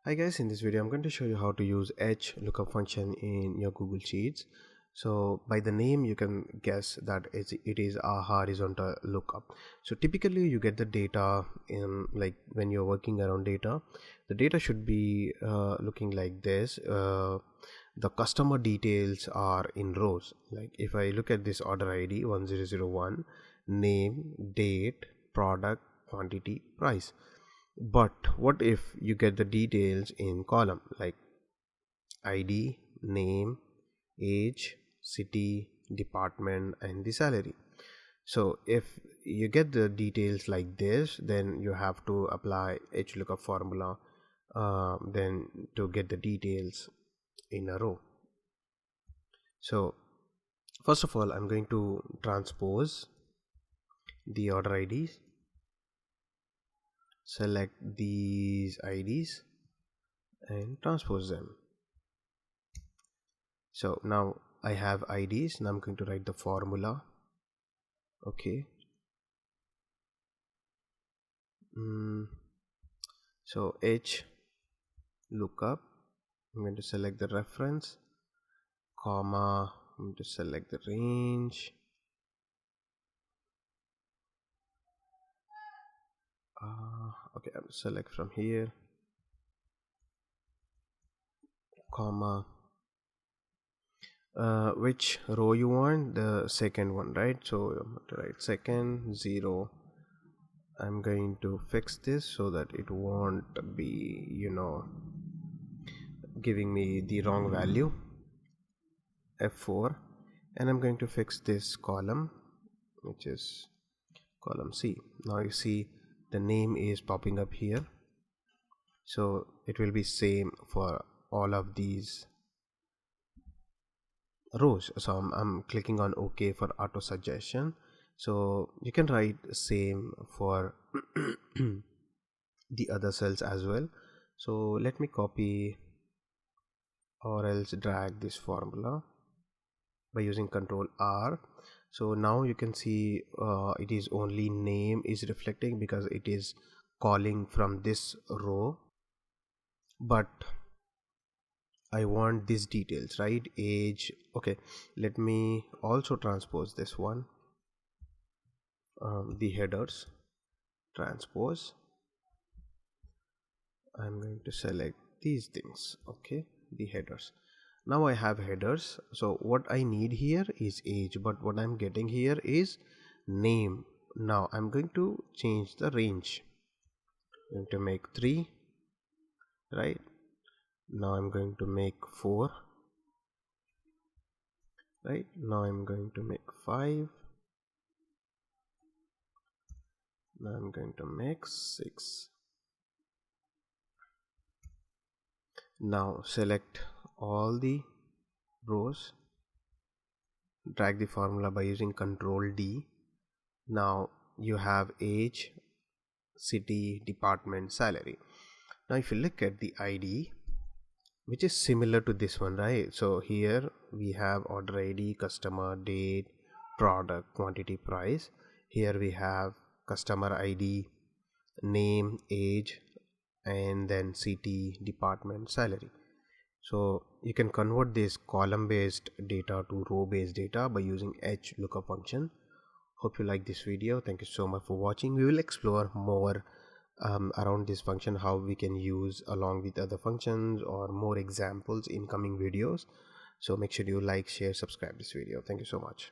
Hi guys, in this video I'm going to show you how to use HLOOKUP function in your Google Sheets. So by the name you can guess that it is a horizontal lookup. So typically you get the data in, like, when you're working around data, the data should be looking like this. The customer details are in rows. Like if I look at this order ID 1001, name, date, product, quantity, price. But what if you get the details in column, like ID, name, age, city, department, and the salary? So if you get the details like this, then you have to apply HLOOKUP formula then to get the details in a row. So first of all, I'm going to transpose the order IDs. Select these IDs and transpose them. So now I have IDs. Now I'm going to write the formula. Okay. So HLOOKUP, I'm going to select the reference, comma, I'm going to select the range. Okay, I'll select from here, comma, which row you want, the second one, right? So I'm going to write second 0. I'm going to fix this so that it won't be, giving me the wrong value. F4, and I'm going to fix this column, which is column C. Now you see the name is popping up here, so it will be same for all of these rows. So I'm clicking on OK for auto suggestion. So you can write same for the other cells as well. So let me copy or else drag this formula by using Control R. So now you can see it is only name is reflecting because it is calling from this row, but I want these details, right? Age. Okay, let me also transpose this one, the headers, transpose. I'm going to select these things. Okay, the headers. Now I have headers. So what I need here is age, but what I'm getting here is name. Now I'm going to change the range. I'm going to make 3, right? Now I'm going to make 4, right? Now I'm going to make 5. Now I'm going to make 6. Now select all the rows, drag the formula by using Control D. Now you have age, city, department, salary. Now if you look at the ID, which is similar to this one, right? So here we have order ID, customer, date, product, quantity, price. Here we have customer ID, name, age, and then city, department, salary. So you can convert this column based data to row based data by using HLOOKUP function. Hope you like this video. Thank you so much for watching. We will explore more around this function, how we can use along with other functions, or more examples in coming videos. So make sure you like, share, subscribe this video. Thank you so much.